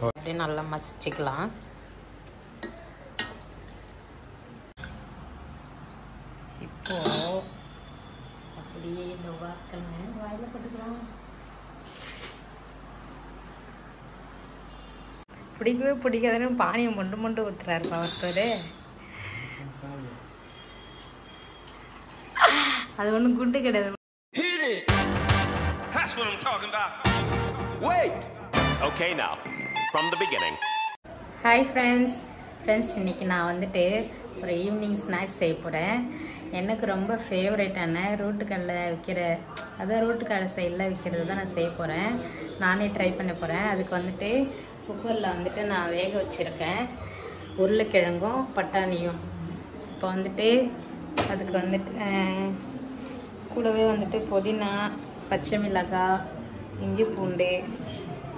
அப்படியே நல்லா மசிச்சுக்கலாம். இப்போ அப்படியே இந்த வாக்கல்னு வாயில் போட்டுக்கலாம். பிடிக்கவே பிடிக்காதுன்னு பானியை மொண்டு ஊத்துறாரு ஒருத்தர். அது ஒன்றும் குண்டு கிடையாது. ஹாய் ஃப்ரெண்ட்ஸ், இன்னைக்கு நான் வந்துட்டு ஒரு ஈவினிங் ஸ்நாக்ஸ் செய்ய போகிறேன். எனக்கு ரொம்ப ஃபேவரேட்டான ரோட்டுக்கடலை விற்கிற, அதான் ரோட்டுக்கடலை சைடில் விற்கிறது தான் நான் செய்ய போகிறேன். நானே ட்ரை பண்ண போகிறேன். அதுக்கு வந்துட்டு குக்கரில் வந்துட்டு நான் வேக வச்சுருக்கேன் உருளைக்கிழங்கும் பட்டாணியும். இப்போ வந்துட்டு அதுக்கு வந்துட்டு கூடவே வந்துட்டு புதினா, பச்சை மிளகாய், இஞ்சி பூண்டு,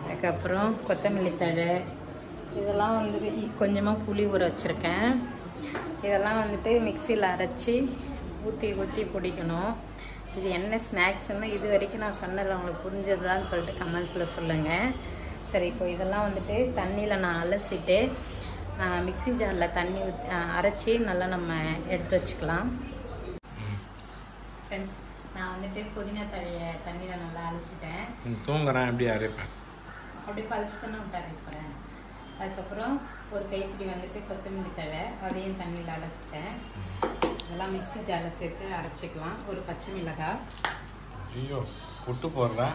அதுக்கப்புறம் கொத்தமல்லி தழை, இதெல்லாம் வந்துட்டு கொஞ்சமாக புளி ஊற வச்சுருக்கேன். இதெல்லாம் வந்துட்டு மிக்சியில் அரைச்சி ஊற்றி பிடிக்கணும். இது என்ன ஸ்நாக்ஸ்ன்னு இது வரைக்கும் நான் சொன்னதில் உங்களுக்கு புரிஞ்சதுதான்னு சொல்லிட்டு கமெண்ட்ஸில் சொல்லுங்கள். சரி, இப்போ இதெல்லாம் வந்துட்டு தண்ணியில் நான் அலசிட்டு மிக்சி ஜாரில் தண்ணி ஊற்றி அரைச்சி நல்லா நம்ம எடுத்து வச்சுக்கலாம். ஃப்ரெண்ட்ஸ், நான் வந்துட்டு புதினா தழையை தண்ணியில் நல்லா அலசிட்டேன். தூங்குறேன், எப்படி அரைப்பேன்? அப்படியே பல்ஸ் பண்ண விட்டு அரைப்பேன். அதுக்கப்புறம் ஒரு கைப்பிடி வந்துட்டு கொத்தமல்லி தழை, அதையும் தண்ணியில் அலசிட்டேன். அதெல்லாம் மிக்சி ஜாரில் சேர்த்து அரைச்சிக்கலாம். ஒரு பச்சை மிளகாய். ஐயோ, புட்டு போடுறா,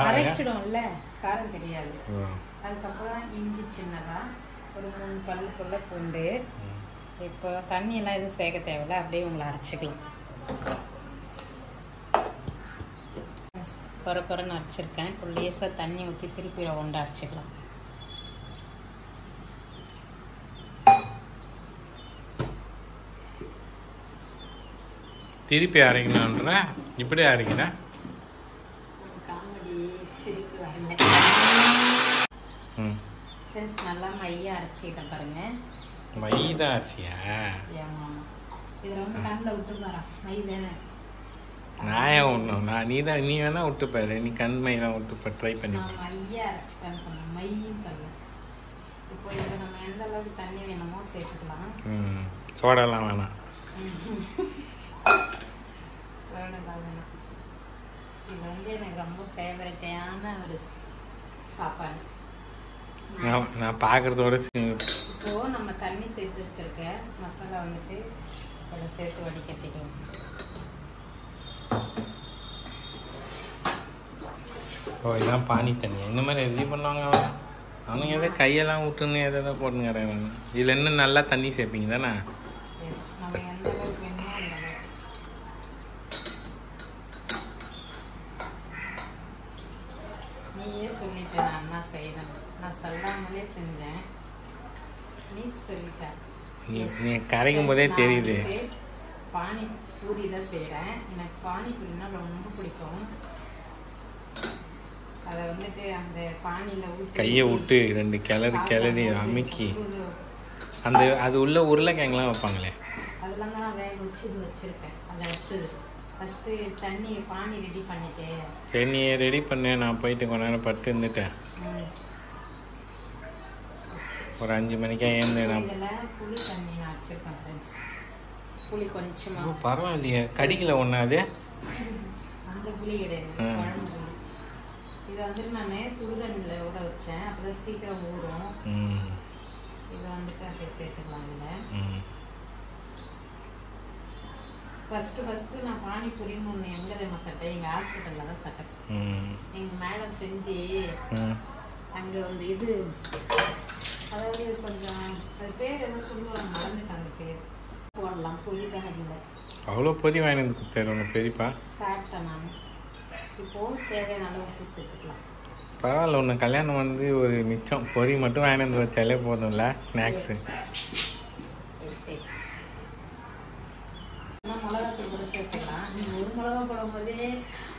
அரைச்சிடும்ல, காரம் தெரியாது. அதுக்கப்புறம் இஞ்சி சின்னதாக ஒரு 3 பல்லுக்குள்ள பூண்டு. இப்போ தண்ணியெல்லாம் எதுவும் சேர்க்க தேவையில்லை, அப்படியே உங்களை அரைச்சிக்கலாம். குறைன்னு அரைச்சிருக்கேன். இப்போ லேசாக தண்ணி ஊற்றி திருப்பி ரவுண்டு அரைச்சிக்கலாம். திருப்பி அரைக்கணுன்ற இப்படி அரைக்கிறேன். காமெடி சிரிப்பு வரல. ஃப்ரெண்ட்ஸ், நல்லா மையாக அரைச்சிக்கிட்டேன் பாருங்கள். மை தான் அரைச்சியா? ஆமாம், இதில் வந்து கண்ணில் விட்டு பாரு, மை தானே. நான் ஏன் ஒன்றும் நீ வேணா விட்டுப்பாரு, நீ கண் மையெல்லாம் விட்டுப்ப, ட்ரை பண்ணி. மையாக அரைச்சிட்டேன்னு சொன்னேன், மையின்னு சொல்ல. இப்போ இதில் நம்ம எந்த அளவுக்கு தண்ணி வேணுமோ சேர்த்துக்கலாம். சோடாலாம் வேணாம். சோடாலாம் வேணாம். இது வந்து எனக்கு ரொம்ப ஃபேவரட்டான ஒரு சாப்பாடு. நான் பார்க்குறதோட இப்போது நம்ம தண்ணி சேர்த்து வச்சுருக்க மசாலா வந்துட்டு அதில் சேர்த்து வடிகட்டிடுவோம். ஓ, இதான் பானி தண்ணி. இந்த மாதிரி ரெடி பண்ணுவாங்க அவனுங்க. எதை கையெல்லாம் விட்டுன்னு எதை போட்டுங்கிறேன். இதில் இன்னும் நல்லா தண்ணி சேர்ப்பீங்க தானே? நம்ம எந்த அளவுக்கு வேணுமோ அந்த அளவுக்கு. நீயே சொல்லிட்ட நான் என்ன செய்யறேன், நான் சொல்லாமலே செஞ்சேன், நீ சொல்லிட்ட. நீ கரைக்கும் போதே தெரியுது. பானி பூரி தான் செய்கிறேன். எனக்கு பானிபூரினா ரொம்ப பிடிக்கும். அதை வந்துட்டு அந்த பானியில் ஊற்றி கையை விட்டு 2 கிளறி அமுக்கி அந்த அது உள்ள உருளைக்கிழங்குலாம் வைப்பாங்களே, அதெல்லாம் தான் நான் வேக வச்சு இது வச்சுருக்கேன். அதை எடுத்து ஃபஸ்ட்டு தண்ணி பானி ரெடி பண்ணிட்டேன். சரி, நீ ரெடி பண்ண, நான் போயிட்டு கொஞ்ச நேரம் படுத்து இருந்துட்டேன். ஒரு 5 மணிக்கா ஏந்து நான் இதில் புளி தண்ணி நான் வச்சுருக்கேன் ஃப்ரெண்ட்ஸ். புளி கொஞ்சமாக. பரவாயில்லையே, கடிக்கல ஒன்றா அது? அந்த புளி கிடையாது, குழம்பு புளி. இதை வந்துட்டு நான் சுடுதண்ணியில் ஊற வச்சேன், அப்போ தான் சீக்கிரம் ஊறும். இதை வந்துட்டு அப்படியே சேர்த்துக்கலாம். இதில் ஃபஸ்ட்டு நான் பானிபூரின்னு ஒன்று எங்கே தெரியுமா சட்டை, எங்கள் ஹாஸ்பிட்டலில் தான் சட்டை. எங்கள் மேடம் செஞ்சு அங்கே வந்து இது, அதாவது கொஞ்சம் அது பேர் எதுவும் சொல்லுவாங்க, மறந்துட்டேன் அந்த பேர். போடலாம், பொரி தான் இல்லை. அவ்வளோ பொரி வாங்கினது கொடுத்தாரு உங்கள் பெரியப்பா? சாப்பிட்டேன் நான். இப்போது தேவையான அளவு உப்பு சேர்த்துக்கலாம். பரவாயில்ல, ஒன்று கல்யாணம் வந்து ஒரு மிச்சம் பொரி மட்டும் வாங்கினது வச்சாலே போதும்ல ஸ்நாக்ஸு. மிளகாத்தூள் கூட சேர்த்துக்கலாம். நீங்கள் ஒரு மிளகா போடும்போதே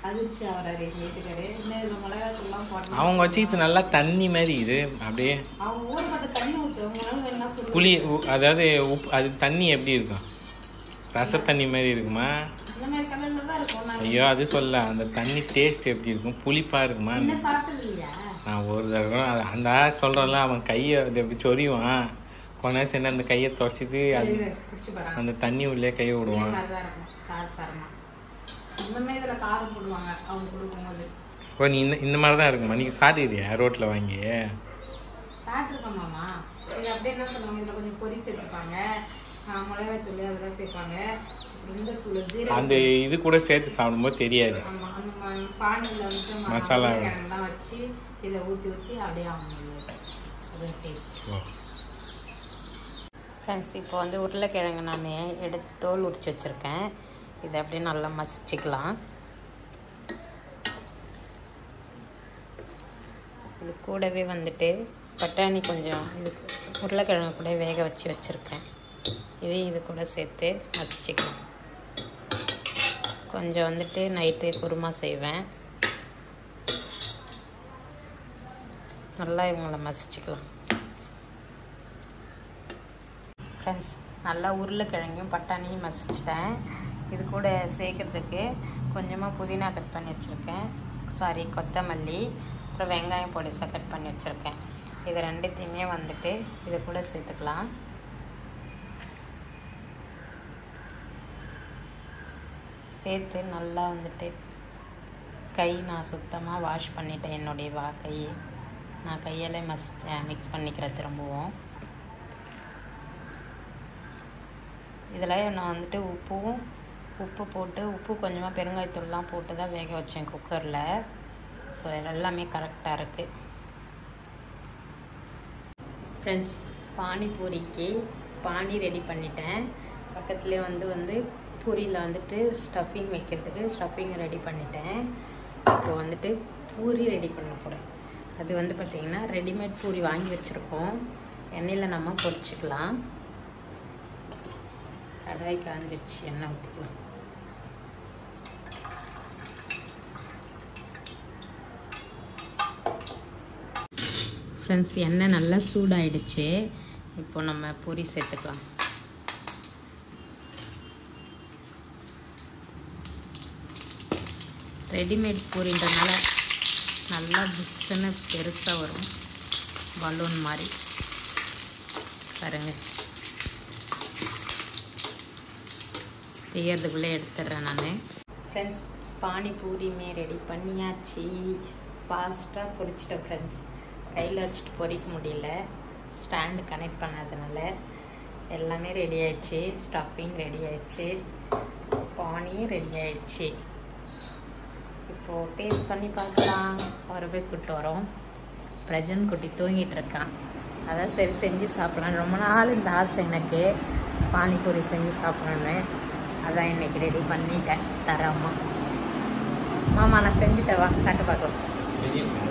அதிர்ச்சி ஆகிறாரு வீட்டுக்காரு. இன்னும் இதில் மிளகாத்தூள்லாம் போடணும். அவங்க வச்சுக்கிட்டு நல்லா தண்ணி மாதிரி இது அப்படியே. அவங்க ஊறுபட்ட தண்ணி ஊற்றுவாங்க என்ன சொல்லுவாங்க, புளி, அதாவது உப்பு. அது தண்ணி எப்படி இருக்கும்? ரச தண்ணி மாதிரி இருக்குமா? இந்த மாதிரி கலரில் தான் இருக்கும். ஐயோ, அது சொல்ல, அந்த தண்ணி டேஸ்ட் எப்படி இருக்கும்? புளிப்பாக இருக்குமா? என்ன சாப்பிட்டது இல்லையா? நான் ஒரு தடவை அந்த சொல்கிறேன்ல அவன் கையை எப்படி சொறிவான் கொஞ்ச நேரம் சேர்ந்து அந்த கையை தொடச்சிட்டு குடிச்சு பாருங்க. அந்த தண்ணி உள்ளே கையை விடுவான். இன்னுமே இதில் காரம் போடுவாங்க அவங்க கொடுக்கும்போது. இப்போ நீ இந்த மாதிரி தான் இருக்குமா? நீங்கள் சாப்பிடுறியா ரோட்டில் வாங்கி? சாப்பிட்ருக்கோம் மாமா. இது அப்படியே என்ன பண்ணுவாங்க, இதில் கொஞ்சம் பொரி சேர்த்துப்பாங்க, மிளகாய் தூள் அதெல்லாம் சேர்ப்பாங்க, இந்த தூள் அந்த இது கூட சேர்த்து சாப்பிடும்போது தெரியாது. ஆமாம், அந்த பானியில் வந்து மசாலா கிழங்குலாம் வச்சு இதை ஊற்றி ஊற்றி அப்படியே அவங்க அது டேஸ்ட். ஃப்ரெண்ட்ஸ், இப்போ வந்து உருளைக்கிழங்கு நான் எடுத்து தோல் உரிச்சு வச்சுருக்கேன். இதை அப்படியே நல்லா மசிச்சுக்கலாம். இது கூடவே வந்துட்டு பட்டாணி கொஞ்சம் இதுக்கு உருளைக்கிழங்கு கூட வேக வச்சு வச்சுருக்கேன். இதையும் இது கூட சேர்த்து மசிச்சுக்கலாம். கொஞ்சம் வந்துட்டு நைட்டு குருமா செய்வேன். நல்லா இவங்களை மசிச்சுக்கலாம். ஃப்ரெண்ட்ஸ், நல்லா உருளைக்கிழங்கையும் பட்டாணியும் மசிச்சிட்டேன். இது கூட சேர்க்கறதுக்கு கொஞ்சமாக புதினா கட் பண்ணி வச்சுருக்கேன், கொத்தமல்லி, அப்புறம் வெங்காயம் பொடிசாக கட் பண்ணி வச்சுருக்கேன். இது ரெண்டுத்தையுமே வந்துட்டு இது கூட சேர்த்துக்கலாம். சேர்த்து நல்லா வந்துட்டு நான் சுத்தமாக வாஷ் பண்ணிட்டேன். என்னுடைய கையை நான் கையாலே மிக்ஸ் பண்ணிக்கிறேன் திரும்பவும். இதில் நான் வந்துட்டு உப்பு போட்டு கொஞ்சமாக பெருங்காயத்தூள்லாம் போட்டு தான் வேக வச்சேன் குக்கரில். ஸோ எல்லாமே கரெக்டாக இருக்குது. ஃப்ரெண்ட்ஸ், பானிபூரிக்கு பானி ரெடி பண்ணிட்டேன். பக்கத்துலேயே வந்து பூரியில் வந்துட்டு ஸ்டஃபிங் வைக்கிறதுக்கு ஸ்டஃபிங் ரெடி பண்ணிட்டேன். இப்போ வந்துட்டு பூரி ரெடி பண்ண போகிறேன். அது வந்து பார்த்திங்கன்னா ரெடிமேட் பூரி வாங்கி வச்சுருக்கோம். எண்ணெயில் நம்ம பொரிச்சிக்கலாம். கடாய் காஞ்சிச்சு, எண்ணெய் ஊற்றிக்கலாம். ஃப்ரெண்ட்ஸ், எண்ணெய் நல்லா சூடாயிடுச்சு. இப்போ நம்ம பூரி சேர்த்துக்கலாம். ரெடிமேட் பூரின்றனால நல்லா புஷ்ஷுன்னு பெருசாக வரும், பலூன் மாதிரி பாருங்கள். செய்யறதுக்குள்ளே எடுத்துடுறேன் நான். ஃப்ரெண்ட்ஸ், பானிபூரியுமே ரெடி பண்ணியாச்சு. ஃபாஸ்ட்டாக பொரிச்சிட்டேன் ஃப்ரெண்ட்ஸ். கையில் வச்சுட்டு பொரிக்க முடியல, ஸ்டாண்டு கனெக்ட் பண்ணாதனால. எல்லாமே ரெடி ஆயிடுச்சு. ஸ்டஃபிங் ரெடி ஆயிடுச்சு, பானியும் ரெடி ஆயிடுச்சு. இப்போது டேஸ்ட் பண்ணி பார்க்கலாம். வரவே கூப்பிட்டு வரோம். பிரஜன் குட்டி தூங்கிட்டு இருக்கான். அதான் சரி செஞ்சு சாப்பிட்லான்னு. ரொம்ப நாள் இந்த ஆசை எனக்கு, பானிபூரி செஞ்சு சாப்பிட்ணுன்னு. அதான் இன்னைக்கு ரெடி பண்ணிட்டேன் தரமா. மாமா நான் செஞ்சுட்டேன், வா சாப்பிட்டு பார்க்கலாம்.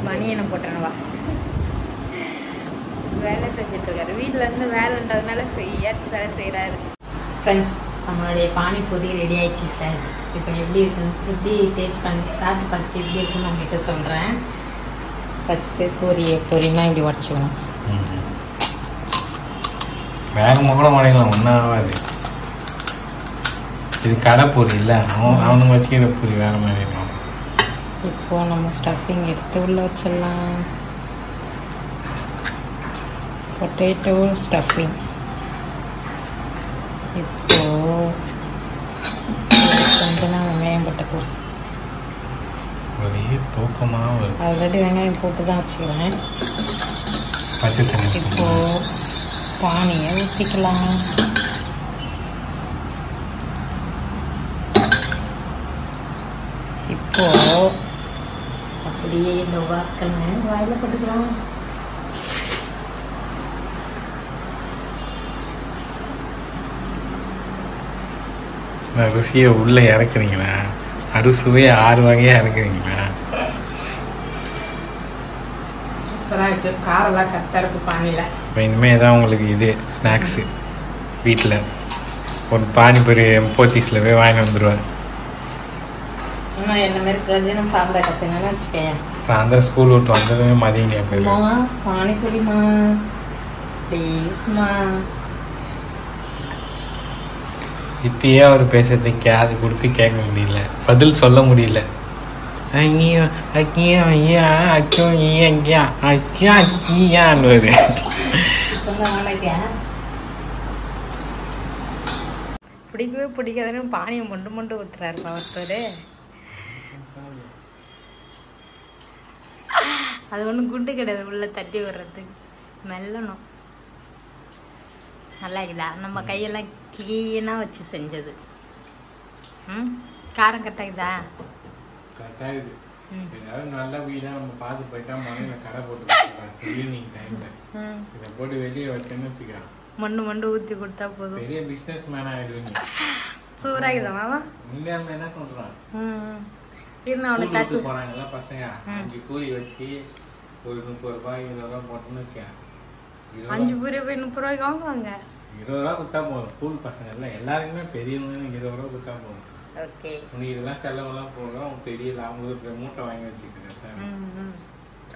பனியனை போட்டுறேன், வா. வேலை செஞ்சிட்ருக்காரு, வீட்டிலேருந்து வேலைன்றதுனால ஃப்ரீயாக வேலை செய்கிறாரு. ஃப்ரெண்ட்ஸ், நம்மளுடைய பானிபூரி ரெடி ஆயிடுச்சு ஃப்ரெண்ட்ஸ். இப்போ எப்படி எப்படி டேஸ்ட் பண்ணி சாப்பிட்டு பார்த்துட்டு எப்படி இருக்குன்னு உங்ககிட்ட சொல்கிறேன். ஃபஸ்ட்டு பொரினா இப்படி உடச்சிக்கணும். வேகமாக கூட உடைக்கலாம், ஒன்றும் ஆகாது. இது கடை பூரி இல்லை, அவனுங்க வச்சுக்கிற பூரி வேறு மாதிரி இருக்கும். இப்போது நம்ம ஸ்டஃபிங் எடுத்து உள்ளே வச்சிடலாம். Potato stuffing. இப்போது கொஞ்சம் வெங்காயம் போட்டுக்கலாம். ஒரே தூக்கமாக வரும். ஆல்ரெடி வெங்காயம் போட்டு தான் வச்சுக்கிறேன். பச்சை தண்ணி. இப்போது பானியை ஊற்றிக்கலாம். இப்போது அப்படியே நோவாக்கன்னு வாயில் போட்டுக்கலாம். ருசியை உள்ளே இறக்குறீங்களா? அறுசுவையை 6 வகையாக இறக்குறீங்களா? காரெல்லாம் கரெக்டாக இருக்கு பானியில். இப்போ இனிமேல் தான் உங்களுக்கு இது ஸ்நாக்ஸு. வீட்டில் ஒரு பானிபூரி போத்தீஸில் போய் வாங்கி வந்துடுவேன். இன்னும் என்ன மாதிரி பிரஜனை சாப்பிட கற்றுனேன்னு வச்சுக்கேன். சாயந்தரம் ஸ்கூல் விட்டு வந்ததுமே மதியம் கேட்பேன், பானிபூரிமா ப்ளீஸ்மா. இப்பயே அவர் பேசுறதை காது கொடுத்து கேட்க முடியல, பதில் சொல்ல முடியல. ஐயோ ஐயோ ஐயா அச்சோ ஐயா அச்சா அச்சியான்னு வருது. பிடிக்கவே பிடிக்காதுன்னு பானியை மொண்டு ஊத்துறாருப்பா ஒருத்தர். அது ஒன்றும் குண்டு கிடையாது, உள்ள தட்டி விடுறதுக்கு மெல்லணும். நல்லா இருக்குதா? நம்ம கையெல்லாம் க்ளீனாக வச்சு செஞ்சது. காரம் கட்டாக்குதா? கட்டாயுது. ஏதாவது நல்ல வீடாக நம்ம பார்த்து போயிட்டா மழையில் கடை போட்டு ஈவினிங் டைமில் இதை போட்டு வெளியே வச்சேன்னு வச்சுக்கலாம். மண்ணு ஊற்றி கொடுத்தா போதும். பெரிய பிஸ்னஸ் மேன் ஆகிடுவீங்க. சூடாகுதா மாமா? இந்தியாவில் என்ன சொல்கிறான், தட்டு போகிறாங்களா பசங்க 5 பூரி வச்சு ஒரு 30 ரூபாய் 20 ரூபா போட்டோன்னு வச்சேன். 5 பூரி போய் 30 ரூபாய்க்கு வாங்குவாங்க. 20 ரூபா கொடுத்தா போதும். ஸ்கூல் பசங்க இல்லை எல்லாருக்குமே பெரியவங்க 20 ரூபா கொடுத்தா போதும். ஓகே, உனக்கு இதெல்லாம் செலவெல்லாம் போகும். பெரிய லாபம் மூட்டை வாங்கி வச்சுக்கிறேன்.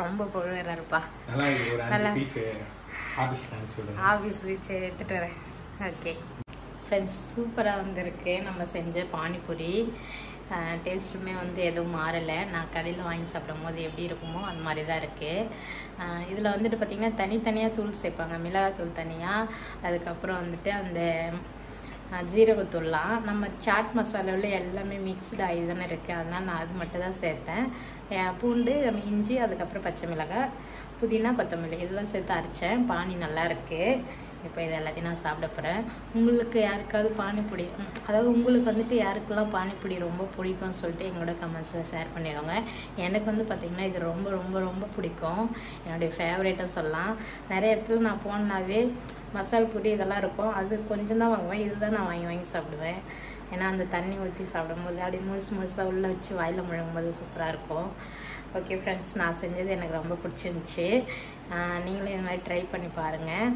ரொம்ப பொழுதுப்பா. நல்லா இருக்கு. ஒரு 5 பீஸ் ஆஃபீஸ்க்கு அனுப்பிச்சுடுங்க. ஆஃபீஸுக்கு சரி எடுத்துகிட்டு வரேன். ஓகே ஃப்ரெண்ட்ஸ், சூப்பராக வந்துருக்கு நம்ம செஞ்ச பானிபூரி. டேஸ்ட்டுமே வந்து எதுவும் மாறலை. நான் கடையில் வாங்கி சாப்பிடும் போது எப்படி இருக்குமோ அந்த மாதிரி தான் இருக்குது. இதில் வந்துட்டு பார்த்திங்கன்னா தனித்தனியாக தூள் சேர்ப்பாங்க. மிளகாத்தூள் தனியாக, அதுக்கப்புறம் வந்துட்டு அந்த ஜீரகத்தூள்லாம். நம்ம சாட் மசாலாவில் எல்லாமே மிக்ஸ்டு ஆகி தானே இருக்குது. அதனால் நான் அது மட்டும் தான் சேர்த்தேன். பூண்டு, இஞ்சி, அதுக்கப்புறம் பச்சை மிளகாய், புதினா, கொத்தமல்லி இதெல்லாம் சேர்த்து அரைச்சேன். பானி நல்லா இருக்குது. இப்போ இது எல்லாத்தையும் நான் சாப்பிட போகிறேன். உங்களுக்கு யாருக்காவது பானிபூரி, அதாவது உங்களுக்கு வந்துட்டு யாருக்கெல்லாம் பானிபூரி ரொம்ப பிடிக்கும்னு சொல்லிட்டு எங்களோட கமெண்ட்ஸில் ஷேர் பண்ணிடுவாங்க. எனக்கு வந்து பார்த்திங்கன்னா இது ரொம்ப ரொம்ப ரொம்ப பிடிக்கும். என்னுடைய ஃபேவரேட்டாக சொல்லலாம். நிறைய இடத்துல நான் போனாவே மசால் பூரி இதெல்லாம் இருக்கும். அது கொஞ்சம் தான் வாங்குவேன். இதுதான் நான் வாங்கி சாப்பிடுவேன். ஏன்னா அந்த தண்ணி ஊற்றி சாப்பிடும்போது அப்படி முழுசாக உள்ளே வச்சு வாயில் முழுங்கும் போது சூப்பராக இருக்கும். ஓகே ஃப்ரெண்ட்ஸ், நான் செஞ்சது எனக்கு ரொம்ப பிடிச்சிருந்துச்சி. நீங்களும் இந்த மாதிரி ட்ரை பண்ணி பாருங்கள்.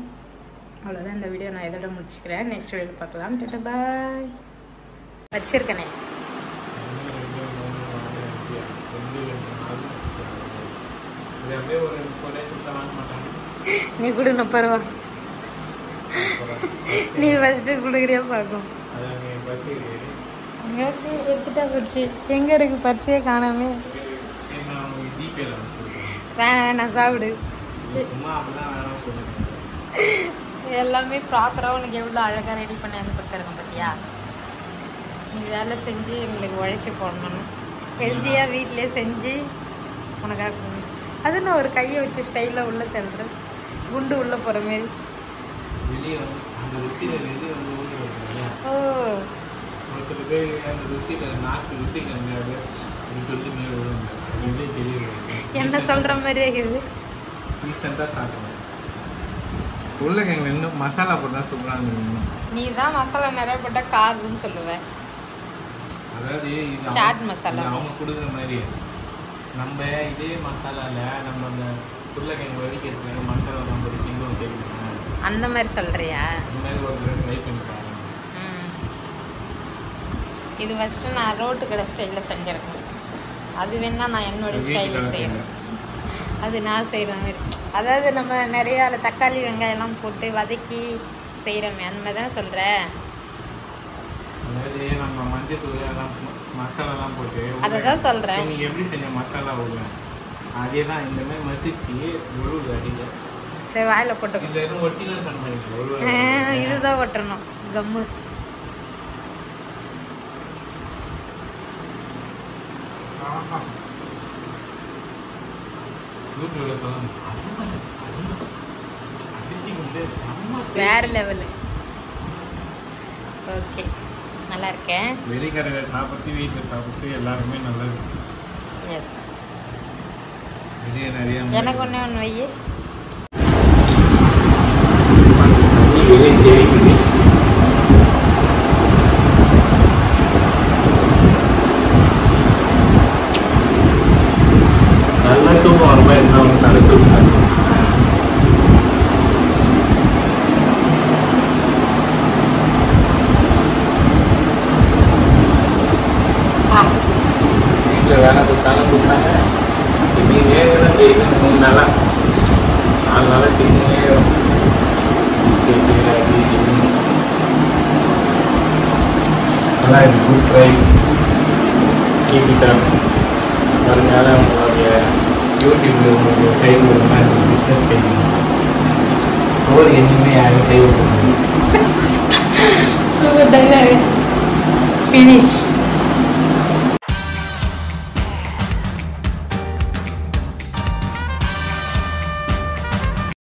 அவ்வளோதான், இந்த வீடியோ நான் இதோட முடிச்சுக்கிறேன். நெக்ஸ்ட் வீடியோவில் பார்க்கலாம். டாடா பாய். வச்சிருக்கனே நீ கொடு, நான் பரவா. நீ ஃபஸ்ட்டு கொடுக்குறியா பார்க்கும். எடுத்துட்டா போச்சு. எங்கே இருக்கு பரிச்சையே காணாமே. வேணாம் சாப்பிடு. எல்லாமே ப்ராப்பராக உனக்கு எவ்வளோ அழகாக ரெடி பண்ணி வந்து கொடுத்துருக்கேன் பார்த்தியா? நீ வேலை செஞ்சு எங்களுக்கு உழைச்சி போடணும். ஹெல்த்தியாக வீட்டிலே செஞ்சு உனக்காக கொடுங்க. அது நான் ஒரு கையை வச்சு ஸ்டைலாக உள்ளே தள்ளுறேன், குண்டு உள்ளே போகிற மாரி. ஓ, என்ன சொல்கிற மாதிரியே இருக்குது. உருளைக்கிழங்கு இன்னும் மசாலா போட்டால் சூப்பராக இருந்தது. நீ தான் மசாலா நிறைய போட்டால் காருன்னு சொல்லுவேன். அதாவது இது சாட் மசாலா அவங்க கொடுக்குற மாதிரி நம்ம இதே மசாலாவில் நம்ம அந்த உருளைக்கிழங்கு வடிக்கிறதுக்கு மசாலா நம்ம கிண்டும் தெரியுமா? அந்த மாதிரி சொல்கிறியா? அந்த மாதிரி ஒரு ட்ரை பண்ணி பாருங்க. இது ஃபஸ்ட்டு நான் ரோட்டு கடை ஸ்டைலில் செஞ்சுருக்கேன். அது வேணா நான் என்னோடய ஸ்டைலில் செய்கிறேன். அது நான் செய்கிற மாதிரி, அதாவது நம்ம நிறையா தக்காளி வெங்காயம்லாம் போட்டு வதக்கி செய்கிறோமே அந்த மாதிரி தான் சொல்கிறேன். அதாவது நம்ம மஞ்சள் தூள் எல்லாம் மசாலாலாம் போட்டு அதை தான் சொல்கிறேன். நீங்கள் எப்படி செஞ்ச மசாலா உள்ள அதே தான் இந்த மாதிரி மசிச்சு உழுவுது அடியில். சரி, வாயில் போட்டு இதில் எதுவும் ஒட்டிலாம் பண்ண இதுதான் ஒட்டணும் கம்மு. வேற லெவலு. ஓகே, நல்லா இருக்கேன். வெளிக்கடையில் சாப்பிட்டு வீட்டில் சாப்பிட்டு எல்லாருமே நல்லா இருக்கு. எஸ், இதே நிறைய எனக்கு ஒன்று வை. நல்லா தூக்கம் வர மாதிரி இருந்தால் அவங்க கடை தூக்கம் வீட்டில் வேலை கொடுத்தாங்க. திடீர்னே தான் டெய்லி 3 நாளாக 4 நாளாக திடீர்னே நல்லா இருக்கு. Good try, keep it up. வருங்கால உங்களுடைய யூடியூப்ல உங்களுக்கு கை கொடுக்குமா பிஸ்னஸ் கை சோறு என்னையுமே யாரும் கை கொடுக்க Finish.